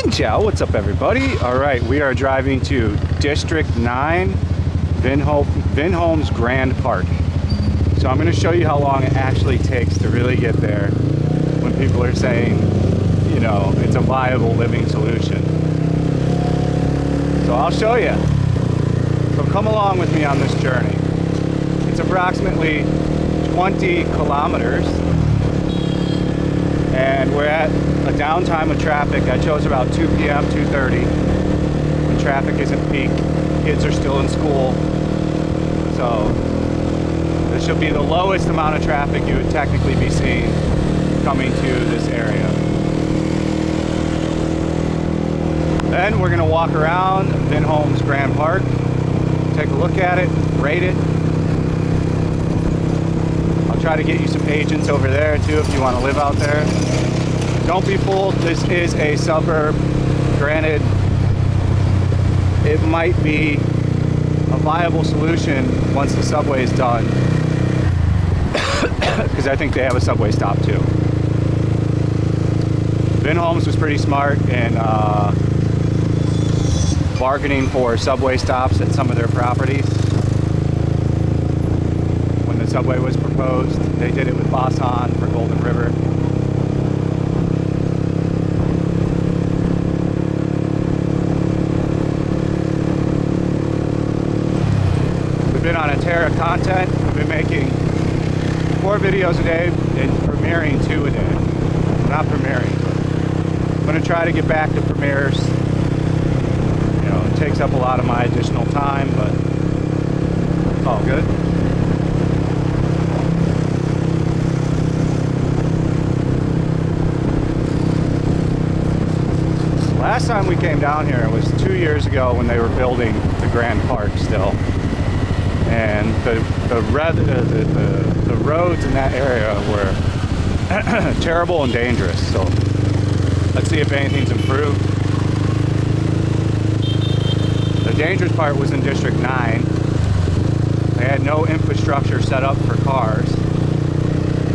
Xin Chao, what's up everybody? Alright, we are driving to District 9, Vinhomes Grand Park. So I'm going to show you how long it actually takes to really get there when people are saying, you know, it's a viable living solution. So I'll show you. So come along with me on this journey. It's approximately 20 kilometers. And we're at a downtime of traffic. I chose about 2 p.m., 2:30, when traffic isn't peak. Kids are still in school. So this should be the lowest amount of traffic you would technically be seeing coming to this area. Then we're gonna walk around Vinhomes Grand Park, take a look at it, rate it. I'll try to get you some agents over there too if you want to live out there. Don't be fooled, this is a suburb. Granted, it might be a viable solution once the subway is done, because I think they have a subway stop too. Vinhomes was pretty smart in bargaining for subway stops at some of their properties. When the subway was proposed, they did it with Basan for Golden River. We've been on a tear of content. We've been making 4 videos a day and premiering 2 a day. Not premiering, but I'm going to try to get back to premieres. You know, it takes up a lot of my additional time, but it's all good. Last time we came down here, it was 2 years ago when they were building the Grand Park still. And the roads in that area were terrible and dangerous. So let's see if anything's improved. The dangerous part was in District 9. They had no infrastructure set up for cars.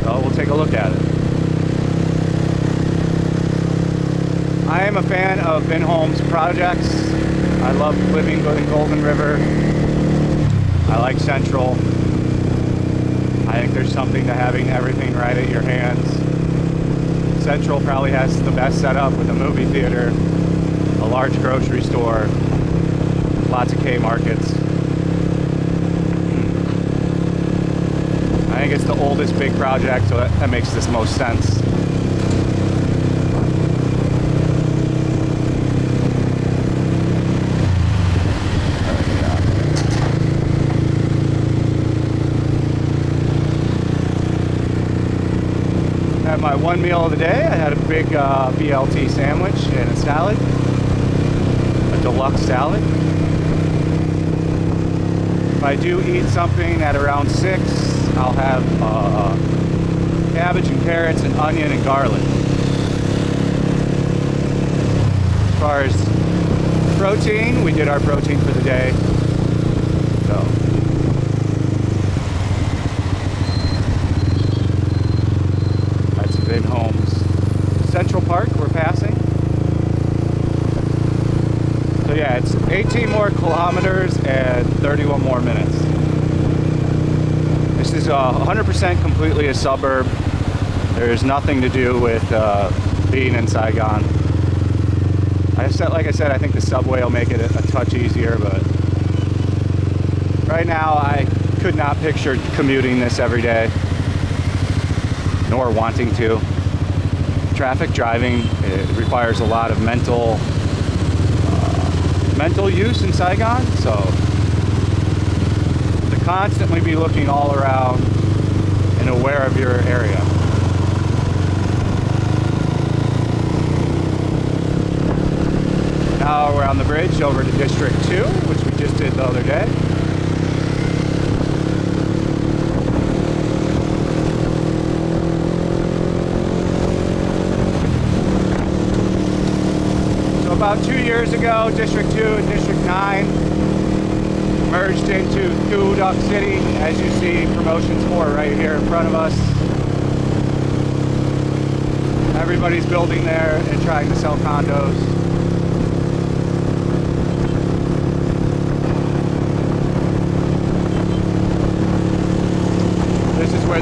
So we'll take a look at it. I am a fan of Vinhomes projects. I love living in Golden River. I like Central. I think there's something to having everything right at your hands. Central probably has the best setup with a movie theater, a large grocery store, lots of K-markets. I think it's the oldest big project, so that makes this most sense. Had my one meal of the day. I had a big BLT sandwich and a salad, a deluxe salad. If I do eat something at around 6, I'll have cabbage and carrots and onion and garlic. As far as protein, we did our protein for the day. So Vinhomes Central Park we're passing. So yeah, it's 18 more kilometers and 31 more minutes. This is 100% completely a suburb. There's nothing to do with being in Saigon. Like I said, I think the subway will make it a touch easier, but right now I could not picture commuting this every day, nor wanting to. Traffic driving, it requires a lot of mental use in Saigon, so to constantly be looking all around and aware of your area. Now we're on the bridge over to District 2, which we just did the other day. About 2 years ago, District 2 and District 9 merged into Duck City, as you see promotions for right here in front of us. Everybody's building there and trying to sell condos.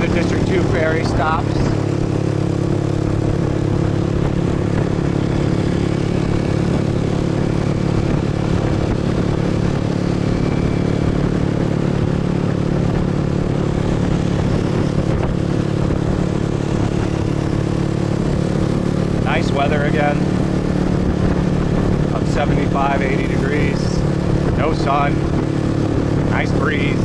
of the District 2 ferry stops. Nice weather again. Up 75, 80 degrees. No sun. Nice breeze.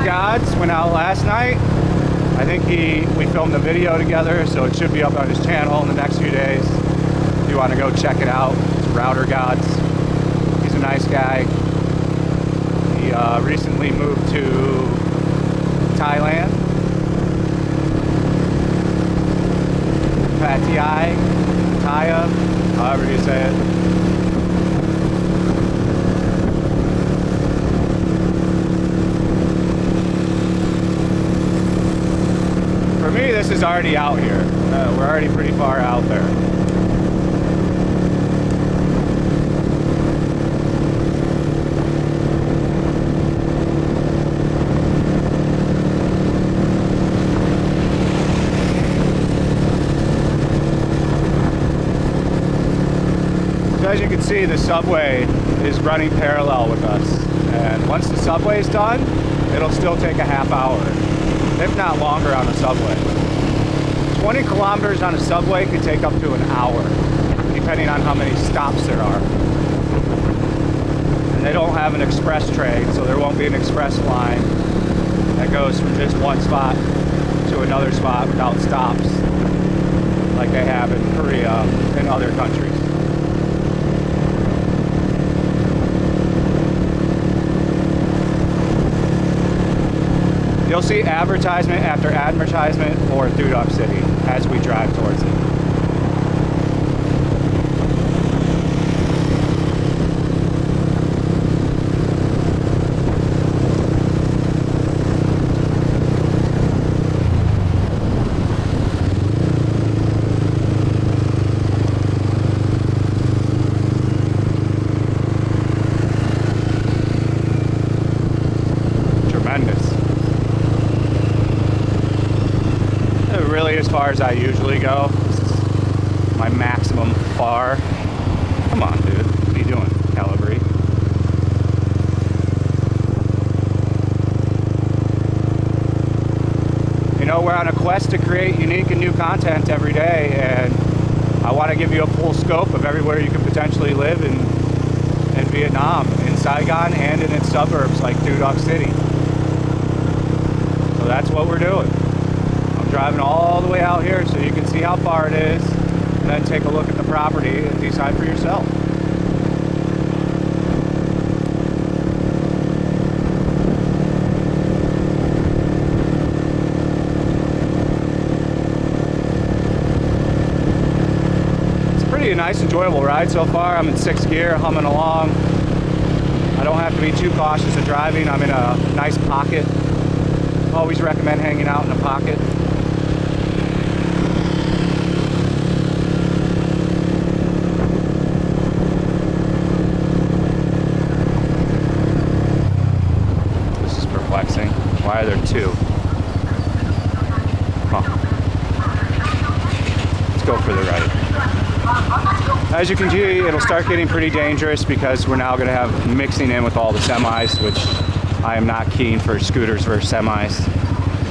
Gods went out last night. I think we filmed a video together, so it should be up on his channel in the next few days. If you want to go check it out, it's Router Gods. He's a nice guy. He recently moved to Thailand. Pattaya, however you say it. This is already out here. We're already pretty far out there. So as you can see, the subway is running parallel with us. And once the subway is done, it'll still take a half hour, if not longer, on a subway. 20 kilometers on a subway could take up to an hour, depending on how many stops there are. And they don't have an express train, so there won't be an express line that goes from just one spot to another spot without stops, like they have in Korea and other countries. You'll see advertisement after advertisement for Dudok City as we drive towards it. Really, as far as I usually go. This is my maximum far. Come on, dude. What are you doing, Calibri? You know, we're on a quest to create unique and new content every day, and I want to give you a full scope of everywhere you could potentially live in Vietnam, in Saigon, and in its suburbs like Dudok City. So that's what we're doing. Driving all the way out here so you can see how far it is, and then take a look at the property and decide for yourself. It's pretty a nice, enjoyable ride so far. I'm in 6th gear, humming along. I don't have to be too cautious of driving. I'm in a nice pocket. Always recommend hanging out in a pocket. Why are there two? Huh. Let's go for the right. As you can see, it'll start getting pretty dangerous because we're now going to have mixing in with all the semis, which I am not keen for. Scooters versus semis.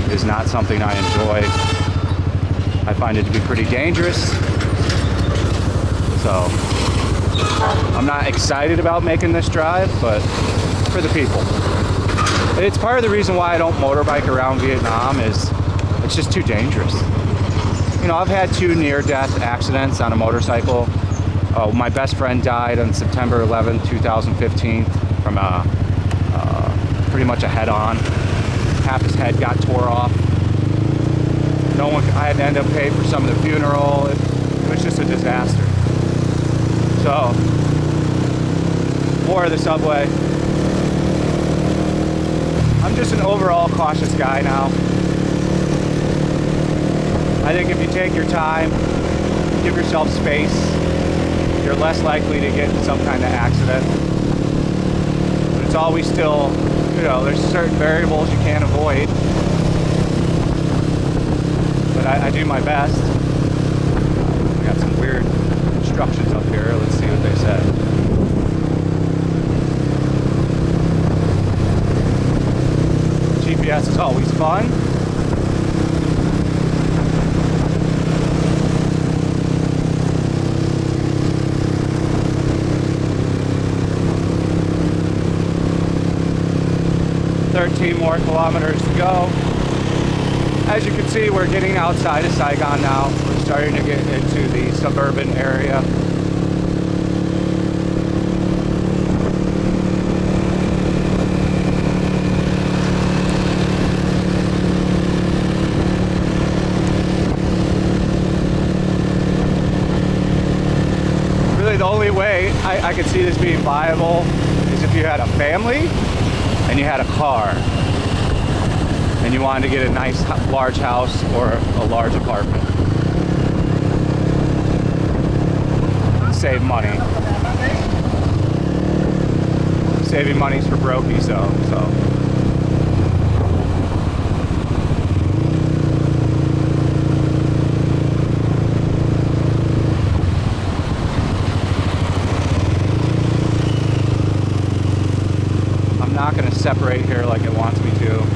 It is not something I enjoy. I find it to be pretty dangerous. So I'm not excited about making this drive, but for the people. It's part of the reason why I don't motorbike around Vietnam is it's just too dangerous. You know, I've had 2 near-death accidents on a motorcycle. My best friend died on September 11th, 2015 from pretty much a head-on. Half his head got tore off. I had to end up paying for some of the funeral. It was just a disaster. So, more of the subway. I'm just an overall cautious guy now. I think if you take your time, give yourself space, you're less likely to get in some kind of accident. But it's always still, you know, there's certain variables you can't avoid. But I do my best. I got some weird instructions up here. Let's see what they said. GPS is always fun. More kilometers to go. As you can see, we're getting outside of Saigon now. We're starting to get into the suburban area. Really, the only way I could see this being viable is if you had a family and you had a car and you wanted to get a nice large house or a large apartment. Save money. Saving money's for brokies though, so. I'm not going to separate here like it wants me to.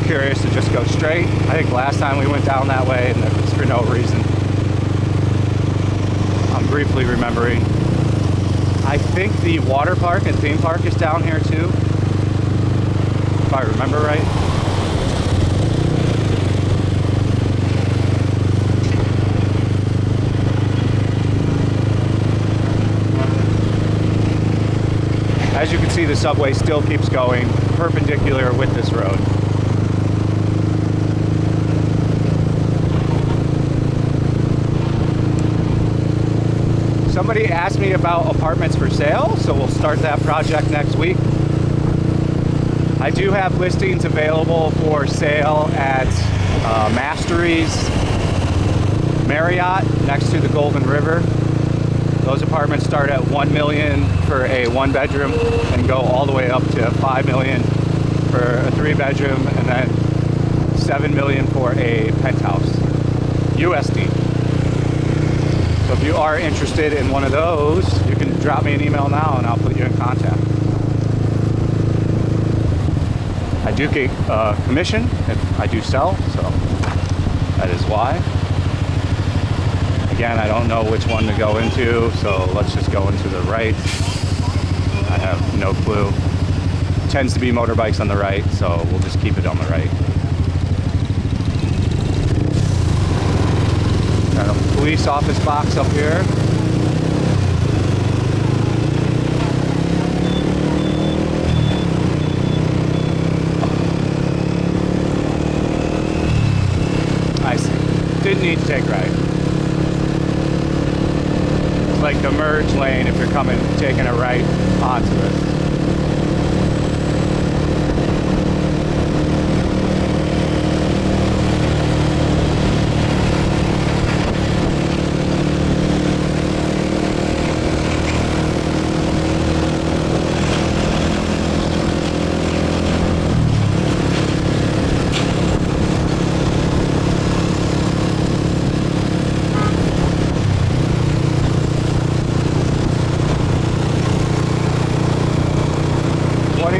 Curious to just go straight. I think last time we went down that way and it was for no reason. I'm briefly remembering. I think the water park and theme park is down here too, if I remember right. As you can see, the subway still keeps going perpendicular with this road. Somebody asked me about apartments for sale, so we'll start that project next week. I do have listings available for sale at Mastery's Marriott next to the Golden River. Those apartments start at $1 million for a 1-bedroom and go all the way up to $5 million for a 3-bedroom and then $7 million for a penthouse, USD. So if you are interested in one of those, you can drop me an email now and I'll put you in contact. I do get commission if I do sell, so that is why. Again, I don't know which one to go into, so let's just go into the right. I have no clue. It tends to be motorbikes on the right, so we'll just keep it on the right. Got a police office box up here. I see. Didn't need to take right. It's like the merge lane if you're taking a right onto this.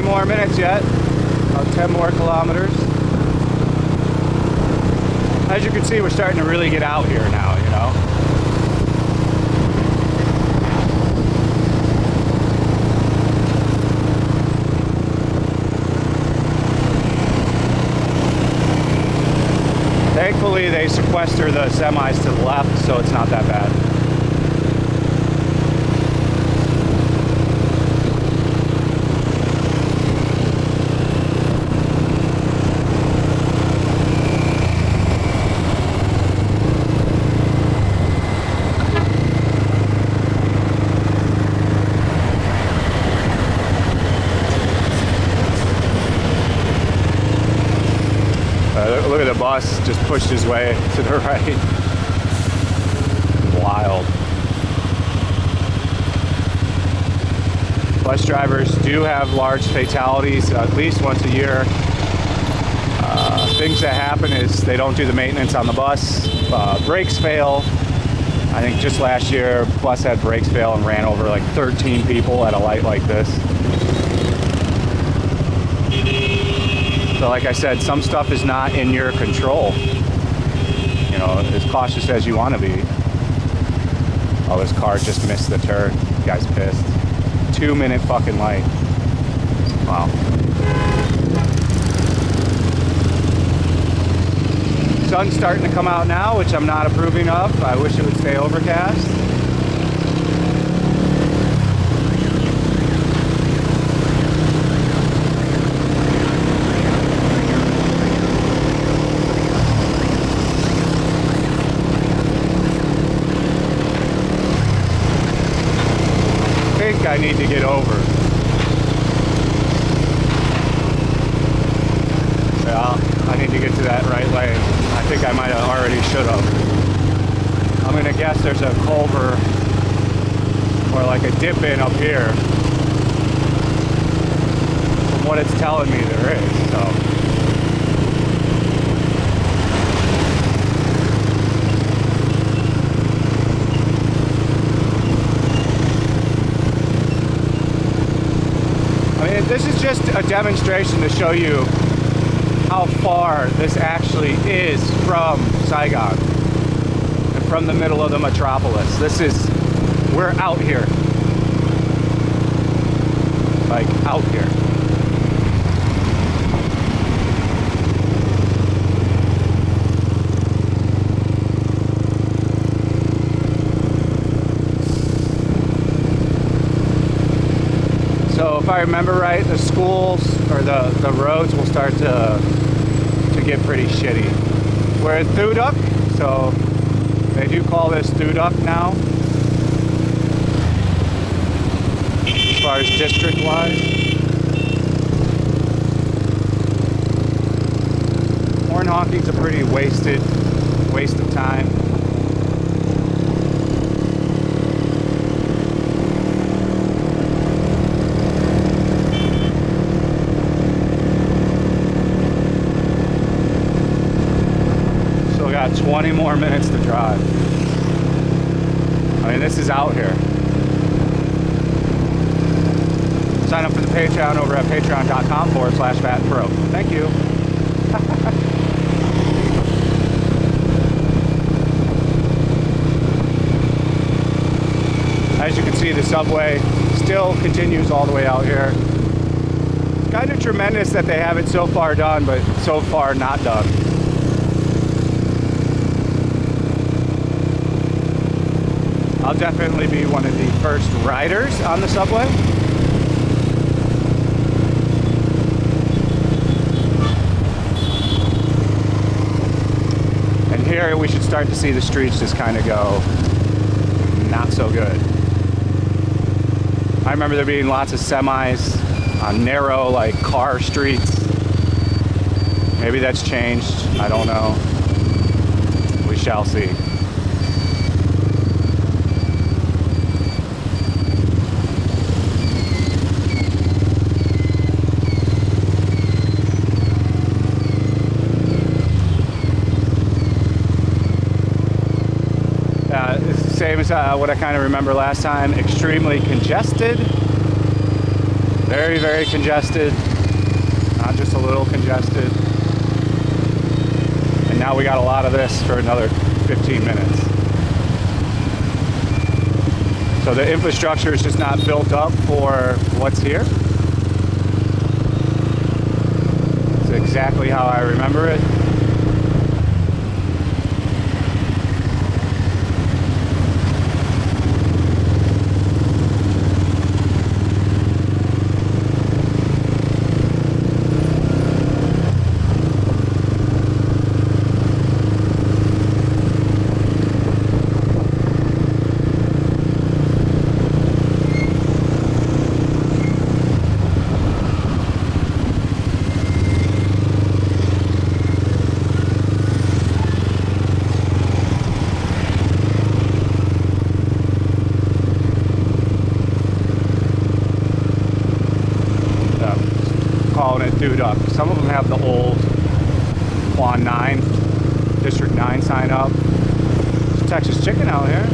More minutes yet, about 10 more kilometers. As you can see, we're starting to really get out here now, you know. Thankfully, they sequester the semis to the left, so it's not that bad. a bus just pushed his way to the right. Wild. Bus drivers do have large fatalities at least once a year. Things that happen is they don't do the maintenance on the bus. Brakes fail. I think just last year, bus had brakes fail and ran over like 13 people at a light like this. So like I said, some stuff is not in your control. You know, as cautious as you want to be. Oh, this car just missed the turn. Guy's pissed. 2-minute fucking light. Wow. Sun's starting to come out now, which I'm not approving of. I wish it would stay overcast. I think I need to get over. Yeah, I need to get to that right lane. I think I might have already should have. I'm gonna guess there's a culvert or like a dip in up here. From what it's telling me, there is. So. I mean, this is just a demonstration to show you how far this actually is from Saigon and from the middle of the metropolis. We're out here. Like, out here. So if I remember right, the schools or the roads will start to get pretty shitty. We're in Thuduk, so they do call this Thuduk now. As far as district-wise. Horn honking's a pretty waste of time. Got 20 more minutes to drive. I mean, this is out here. Sign up for the Patreon over at patreon.com/fatpro. Thank you. As you can see, the subway still continues all the way out here. It's kind of tremendous that they have it so far done, but so far not done. I'll definitely be one of the first riders on the subway. And here we should start to see the streets just kind of go not so good. I remember there being lots of semis on narrow, like, car streets. Maybe that's changed. I don't know. We shall see. It's the same as what I kind of remember last time. Extremely congested. Very, very congested. Not just a little congested. And now we got a lot of this for another 15 minutes. So the infrastructure is just not built up for what's here. It's exactly how I remember it. calling it Duduck. Some of them have the old Quan 9, District 9 sign up. There's Texas chicken out here.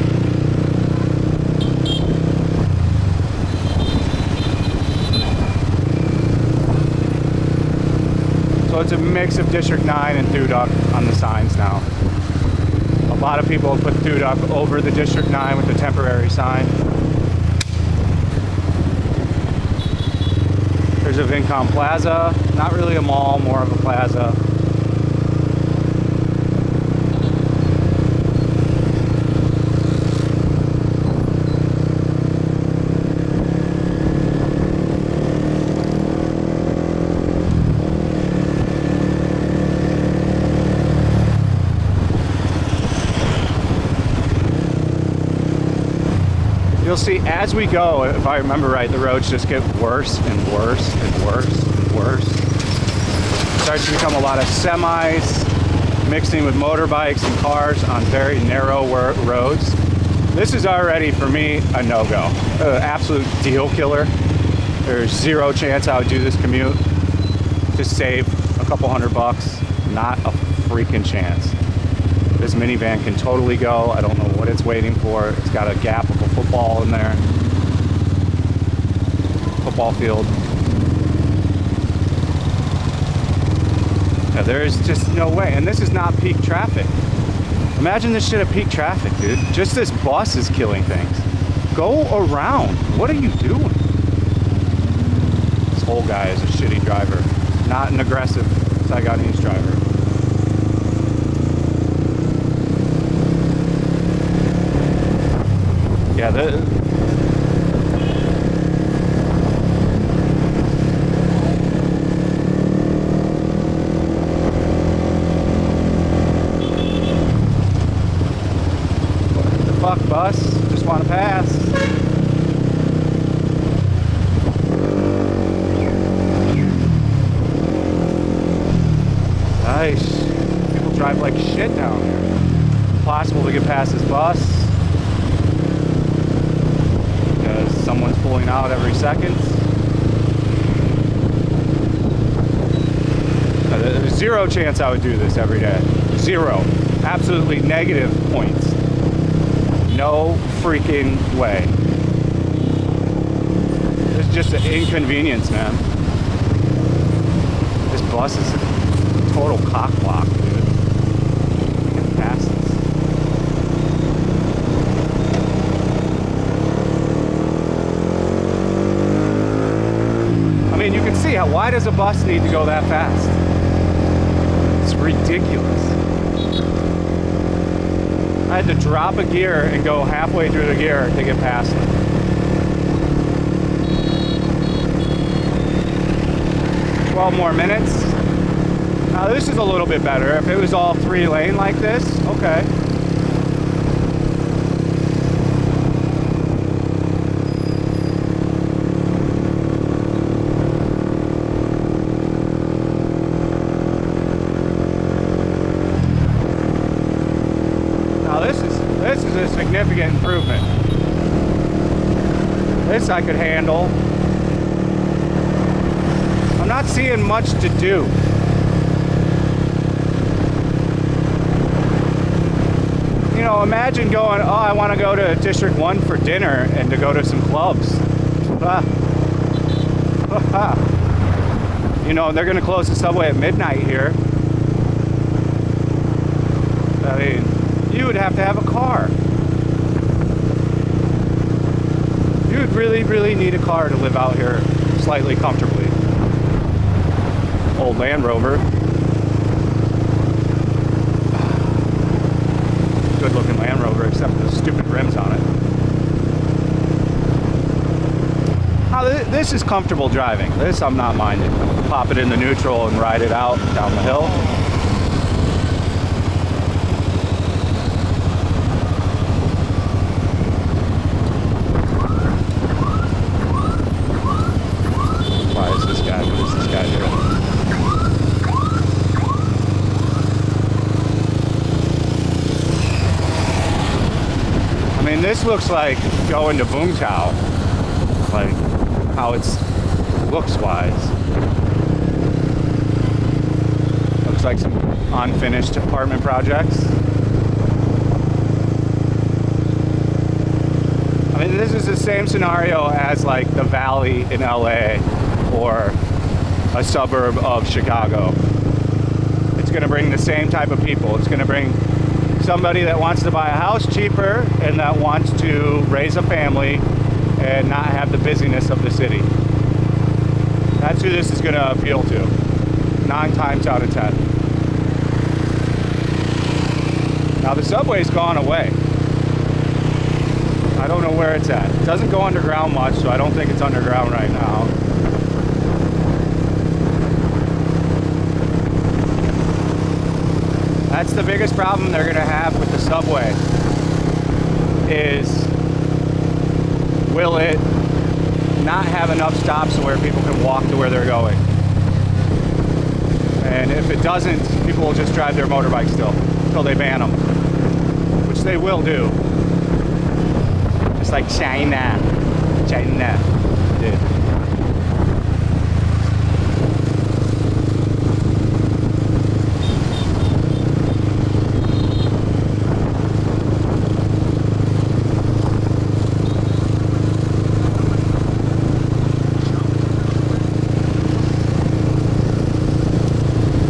So it's a mix of District 9 and Duduck on the signs now. A lot of people have put Duduck over the District 9 with the temporary sign. There's a Vincom Plaza, not really a mall, more of a plaza. You'll see as we go, if I remember right, the roads just get worse and worse and worse and worse. It starts to become a lot of semis mixing with motorbikes and cars on very narrow roads. This is already, for me, a no-go. Absolute deal killer. There's zero chance I would do this commute. Just save a couple $100. Not a freaking chance. This minivan can totally go. I don't know what it's waiting for. It's got a gap of a football in there. Football field. Yeah, there's just no way. And this is not peak traffic. Imagine this shit at peak traffic, dude. Just this bus is killing things. Go around. What are you doing? This whole guy is a shitty driver. Not an aggressive Saigonese driver. Yeah, what the fuck, bus? Just want to pass. Nice. People drive like shit down here. Impossible to get past this bus. Someone's pulling out every second. There's zero chance I would do this every day. Zero. Absolutely negative points. No freaking way. It's just an inconvenience, man. This bus is a total cock block, dude. Get past this. I mean, you can see why does a bus need to go that fast? It's ridiculous. I had to drop a gear and go halfway through the gear to get past it. "12 more minutes. Now this is a little bit better. If it was all 3-lane like this, okay. This is a significant improvement. This I could handle. I'm not seeing much to do. You know, imagine going, oh, I want to go to District 1 for dinner and to go to some clubs. You know, they're going to close the subway at midnight here. I mean, you would have to have a car. You would really, really need a car to live out here slightly comfortably. Old Land Rover. Good looking Land Rover, except for the stupid rims on it. Now, this is comfortable driving. This I'm not minding. Pop it in the neutral and ride it out down the hill. This looks like going to Boomtown, like how it's looks wise. Looks like some unfinished apartment projects. I mean, this is the same scenario as like the Valley in LA or a suburb of Chicago. It's going to bring the same type of people. It's going to bring somebody that wants to buy a house cheaper and that wants to raise a family and not have the busyness of the city. That's who this is going to appeal to, 9 times out of 10. Now the subway's gone away. I don't know where it's at. It doesn't go underground much, so I don't think it's underground right now. That's the biggest problem they're going to have with the subway, is will it not have enough stops where people can walk to where they're going? And if it doesn't, people will just drive their motorbikes still until they ban them, which they will do. Just like China did.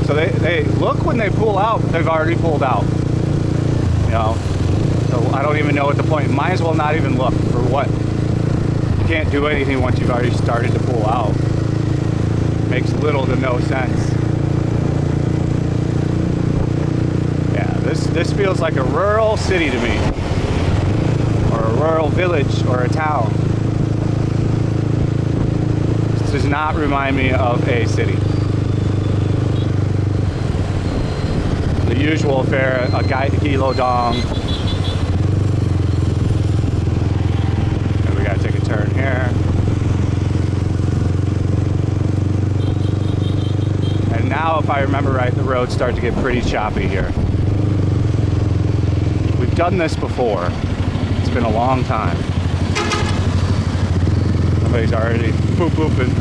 So they look when they pull out, they've already pulled out. You know, so I don't even know what the point. Might as well not even look for what. You can't do anything once you've already started to pull out. Makes little to no sense. Yeah, this feels like a rural city to me, or a rural village, or a town. This does not remind me of a city. The usual fare, a kilo dong. And we gotta take a turn here. And now, if I remember right, the roads start to get pretty choppy here. We've done this before. It's been a long time. Somebody's already pooping.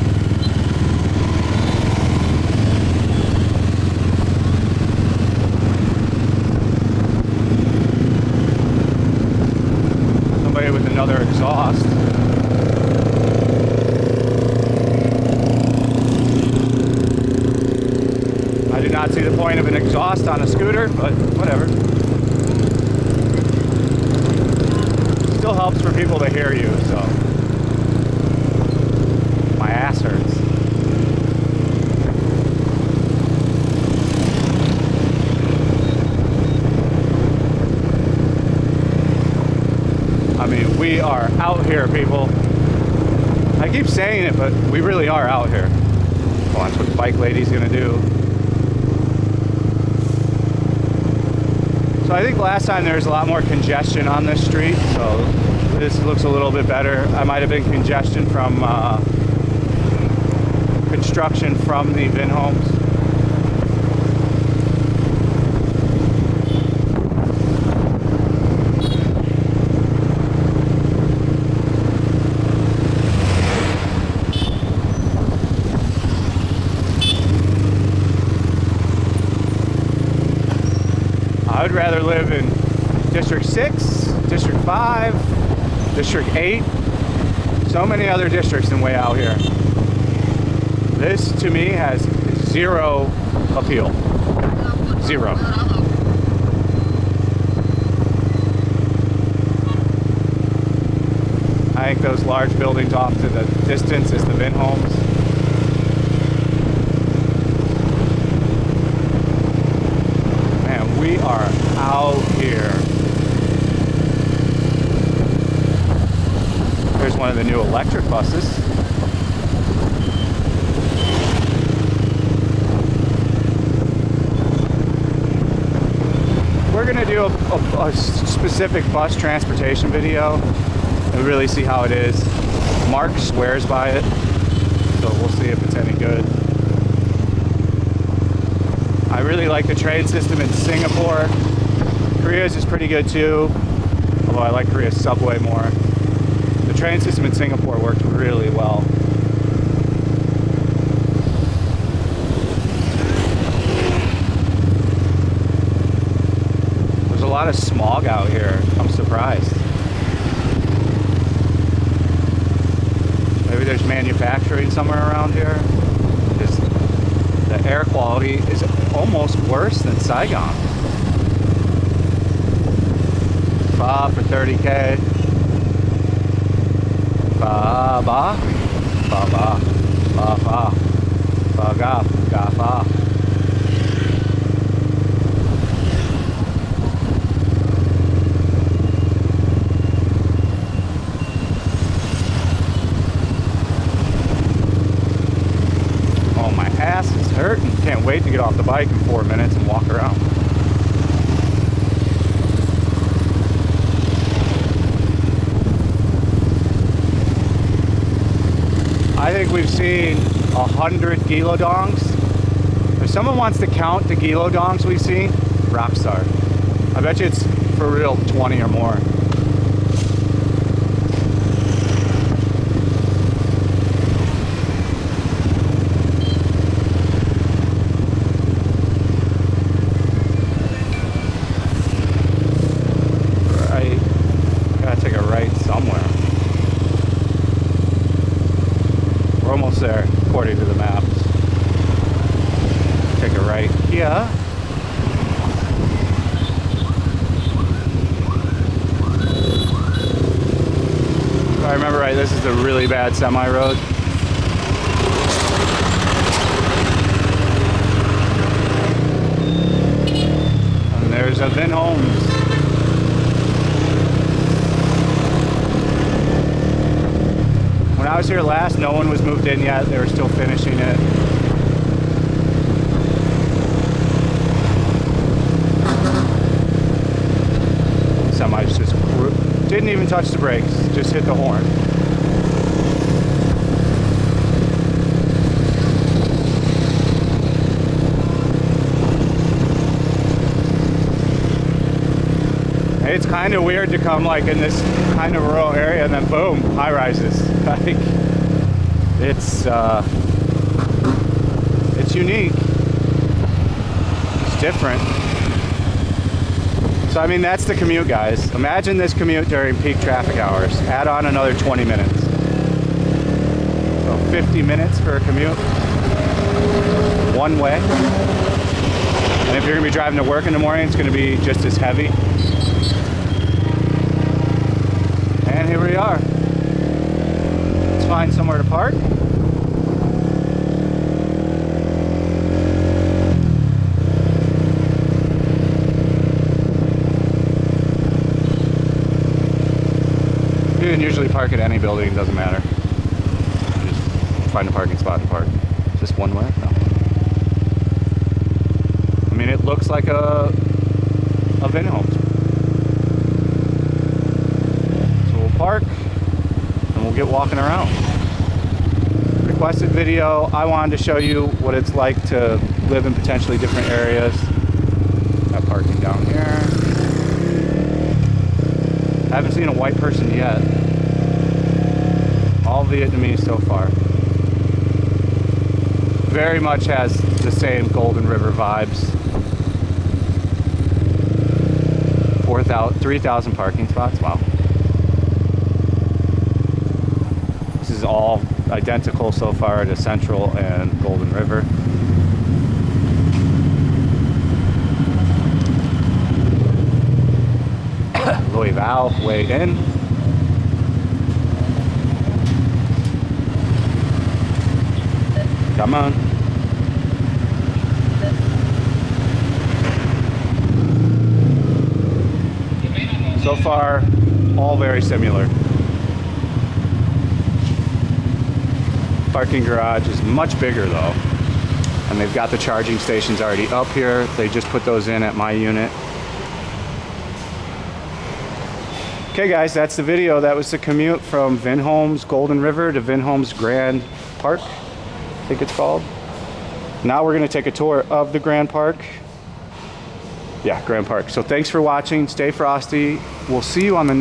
With another exhaust. I do not see the point of an exhaust on a scooter, but whatever. Still helps for people to hear you, so. My ass hurts. I mean, we are out here, people. I keep saying it, but we really are out here. Well, that's what the bike lady's gonna do. So I think last time there was a lot more congestion on this street, so this looks a little bit better. I might have been congestion from construction from the Vin homes. I would rather live in District 6, District 5, District 8, so many other districts than way out here. This, to me, has zero appeal. Zero. I think those large buildings off to the distance is the Vin homes. We are out here. There's one of the new electric buses. We're gonna do a specific bus transportation video and really see how it is. Mark swears by it, so we'll see if it's any good. I really like the train system in Singapore. Korea's is pretty good too, although I like Korea's subway more. The train system in Singapore worked really well. lot of smog out here. I'm surprised. Maybe there's manufacturing somewhere around here. Just the air quality is almost worse than Saigon. Fa for 30K. Fa ba. Fa ba. Fa fa. Fa ga. Ga fa. Oh, my ass is hurting. Can't wait to get off the bike in 4 minutes and walk around. I think we've seen 100 gilodongs. If someone wants to count the gilodongs we've seen, rockstar. I bet you it's for real 20 or more. Right, gotta take a right somewhere. We're almost there, according to the maps. Take a right here. If I remember right, this is a really bad semi-road. And there's a Vin Homes. When I was here last, no one was moved in yet. They were still finishing it. Semis just didn't even touch the brakes, just hit the horn. It's kind of weird to come like in this kind of rural area and then boom, high rises. Like it's unique. It's different. So I mean, that's the commute, guys. Imagine this commute during peak traffic hours. Add on another 20 minutes. So 50 minutes for a commute. One way. And if you're gonna be driving to work in the morning, it's gonna be just as heavy. And here we are. Let's find somewhere to park. You can usually park at any building, it doesn't matter. Just find a parking spot and park. Just one way? No. I mean, it looks like a Vin Homes. So we'll park and we'll get walking around. Requested video. I wanted to show you what it's like to live in potentially different areas. Got parking down here. Haven't seen a white person yet. All Vietnamese so far. Very much has the same Golden River vibes. 3,000 parking spots. Wow. This is all identical so far to Central and Golden River. Louis Val way in. Come on. So far, all very similar. Parking garage is much bigger though. And they've got the charging stations already up here. They just put those in at my unit. Okay guys, that's the video. That was the commute from Vin Homes Golden River to Vin Homes Grand Park, I think it's called. Now we're gonna take a tour of the Grand Park. Yeah, Grand Park. So thanks for watching. Stay frosty. We'll see you on the